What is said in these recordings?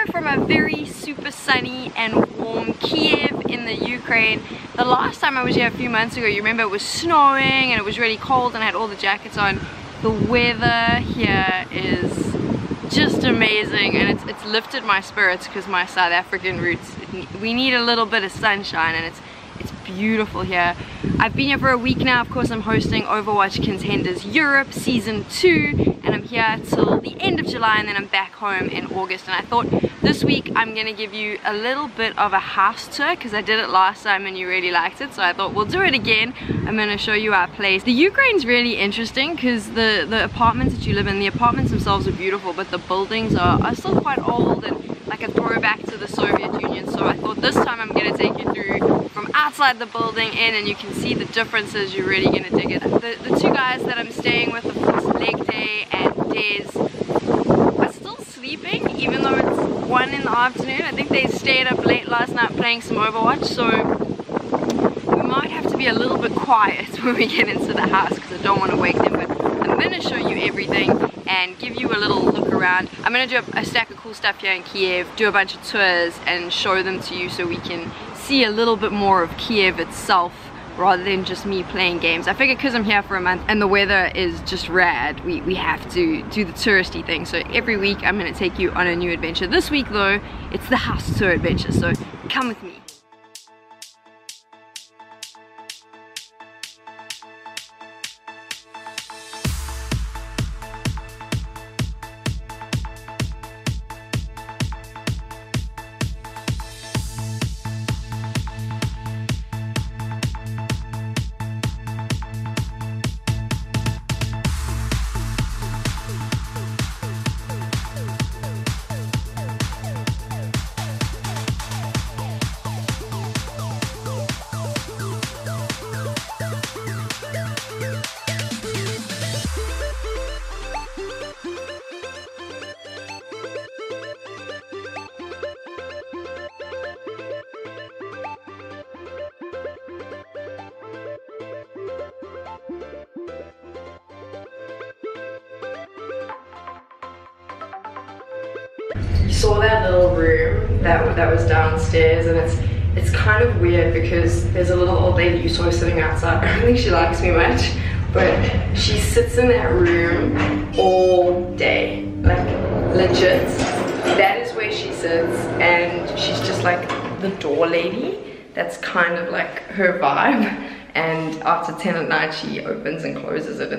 video from a very super sunny and warm Kiev in the Ukraine. The last time I was here a few months ago, you remember it was snowing and it was really cold and I had all the jackets on. The weather here is just amazing, and it's lifted my spirits because my South African roots, we need a little bit of sunshine, and it's beautiful here. I've been here for a week now. Of course, I'm hosting Overwatch Contenders Europe Season 2, and I'm here till the end of July, and then I'm back home in August. And I thought this week I'm gonna give you a little bit of a house tour because I did it last time and you really liked it, so I thought we'll do it again. I'm gonna show you our place. The Ukraine's really interesting because the apartments that you live in, the apartments themselves are beautiful, but the buildings are still quite old and like a throwback to the Soviet Union. So I thought this time I'm gonna take you through from outside the building in, and you can see the differences. You're really gonna dig it. The two guys that I'm staying with, of course, Legday and Dez, are still sleeping even though it's 1 in the afternoon. I think they stayed up late last night playing some Overwatch, so we might have to be a little bit quiet when we get into the house because I don't want to wake them. But I'm gonna show you everything and give you a little look around. I'm gonna do a stack of cool stuff here in Kiev, do a bunch of tours and show them to you so we can see a little bit more of Kiev itself rather than just me playing games. I figured because I'm here for a month and the weather is just rad, we have to do the touristy thing. So every week I'm gonna take you on a new adventure. This week though, it's the house tour adventure, so come with me. You saw that little room that was downstairs, and it's kind of weird because there's a little old lady you saw sitting outside. I don't think she likes me much, but she sits in that room all day, like legit. That is where she sits, and she's just like the door lady. That's kind of like her vibe, and after 10 at night she opens and closes it.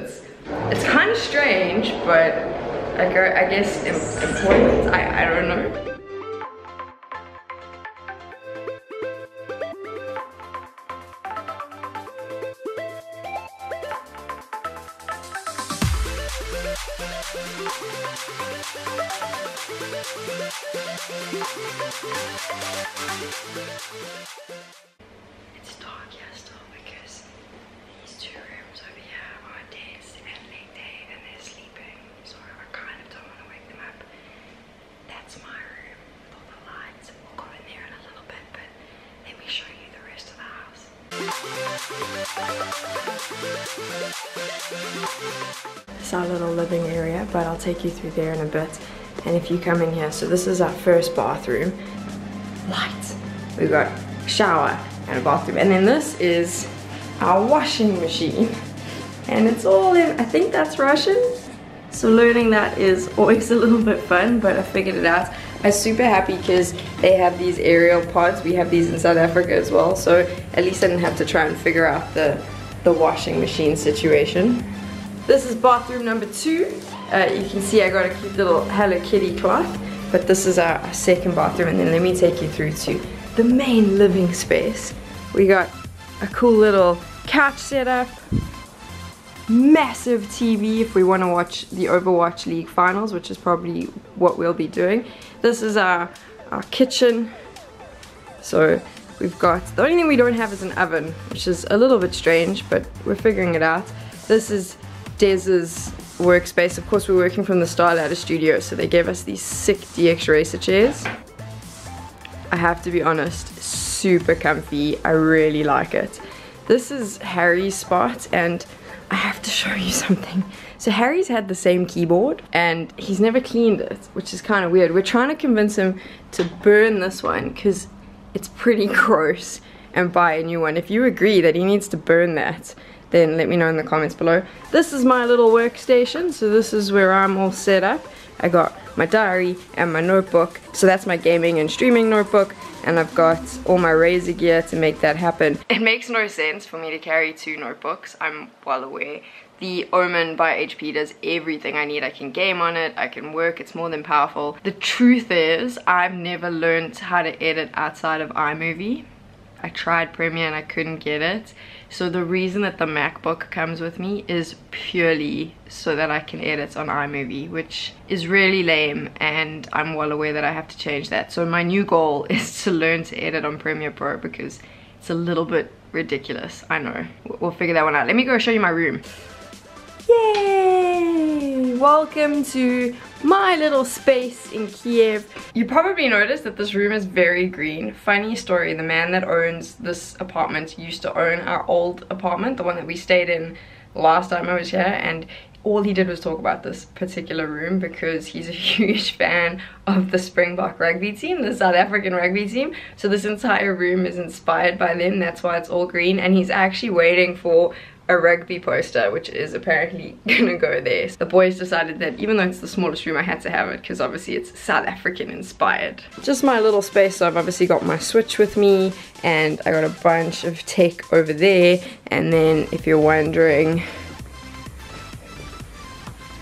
It's kind of strange, but I guess employment, I don't know. It's dark here still because these two rooms over here are Dez and Legday and they're sleeping, so I kind of don't want to wake them up. That's my room with all the lights. We'll go in there in a little bit, but let me show you the rest of the house. This is our little living area, but I'll take you through there in a bit. And if you come in here, so this is our first bathroom. Lights. We've got a shower and a bathroom, and then this is our washing machine, and it's all in, I think that's Russian, so learning that is always a little bit fun, but I figured it out. I'm super happy because they have these aerial pods. We have these in South Africa as well, so at least I didn't have to try and figure out the washing machine situation. This is bathroom number 2. You can see I got a cute little Hello Kitty cloth, but this is our second bathroom, and then let me take you through to the main living space. We got a cool little couch setup, massive TV if we want to watch the Overwatch League finals, which is probably what we'll be doing. This is our kitchen. So we've got, the only thing we don't have is an oven, which is a little bit strange, but we're figuring it out. This is Dez's workspace. Of course, we're working from the Starladder studio, so they gave us these sick DX racer chairs. I have to be honest, super comfy. I really like it. This is Harry's spot, and I have to show you something. So Harry's had the same keyboard and he's never cleaned it, which is kind of weird. We're trying to convince him to burn this one because it's pretty gross and buy a new one. If you agree that he needs to burn that, then let me know in the comments below. This is my little workstation, so this is where I'm all set up. I got my diary and my notebook, so that's my gaming and streaming notebook, and I've got all my Razer gear to make that happen. It makes no sense for me to carry 2 notebooks, I'm well aware. The Omen by HP does everything I need. I can game on it, I can work, it's more than powerful. The truth is, I've never learned how to edit outside of iMovie. I tried Premiere and I couldn't get it. So the reason that the MacBook comes with me is purely so that I can edit on iMovie, which is really lame, and I'm well aware that I have to change that. So my new goal is to learn to edit on Premiere Pro because it's a little bit ridiculous. I know. We'll figure that one out. Let me go show you my room. Yay! Welcome to my little space in Kiev. You probably noticed that this room is very green. Funny story, the man that owns this apartment used to own our old apartment, the one that we stayed in last time I was here, and all he did was talk about this particular room because he's a huge fan of the Springbok rugby team, the South African rugby team. So this entire room is inspired by them, that's why it's all green, and he's actually waiting for a rugby poster, which is apparently gonna go there. The boys decided that even though it's the smallest room, I had to have it because obviously it's South African inspired. Just my little space, so I've obviously got my Switch with me and I got a bunch of tech over there, and then if you're wondering,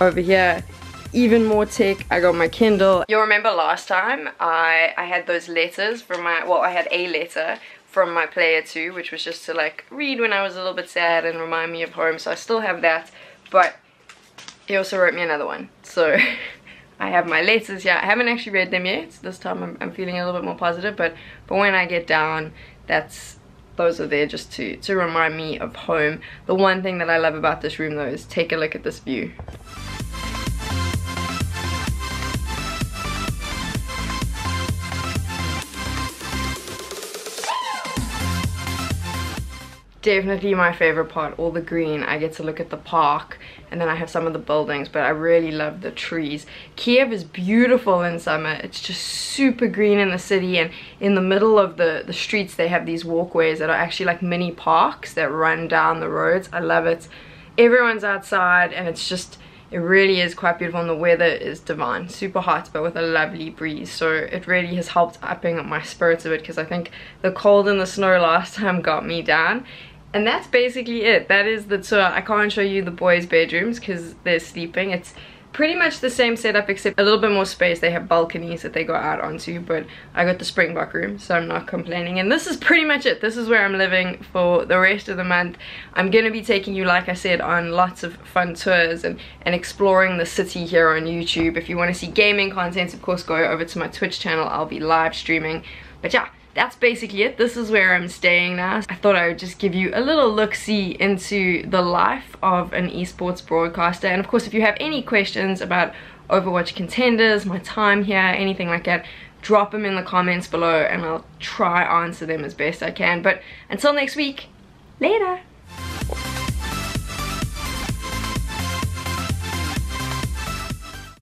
over here, even more tech, I got my Kindle. You'll remember last time I had those letters from my, well, I had a letter from my player 2, which was just to like read when I was a little bit sad and remind me of home, so I still have that, but he also wrote me another one, so I have my letters here. I haven't actually read them yet. This time I'm feeling a little bit more positive, but when I get down, those are there just to remind me of home. The one thing that I love about this room though is take a look at this view. Definitely my favorite part, all the green. I get to look at the park, and then I have some of the buildings, but I really love the trees. Kiev is beautiful in summer. It's just super green in the city, and in the middle of the streets they have these walkways that are actually like mini parks that run down the roads. I love it. Everyone's outside and it really is quite beautiful, and the weather is divine. Super hot but with a lovely breeze, so it really has helped upping up my spirits a bit because I think the cold and the snow last time got me down. And that's basically it. That is the tour. I can't show you the boys' bedrooms because they're sleeping. It's pretty much the same setup except a little bit more space. They have balconies that they go out onto, but I got the Springbok room, so I'm not complaining. And this is pretty much it. This is where I'm living for the rest of the month. I'm going to be taking you, like I said, on lots of fun tours and exploring the city here on YouTube. If you want to see gaming content, of course, go over to my Twitch channel. I'll be live streaming. But yeah, that's basically it. This is where I'm staying now. I thought I would just give you a little look-see into the life of an esports broadcaster. And of course, if you have any questions about Overwatch Contenders, my time here, anything like that, drop them in the comments below and I'll try answer them as best I can. But until next week, later!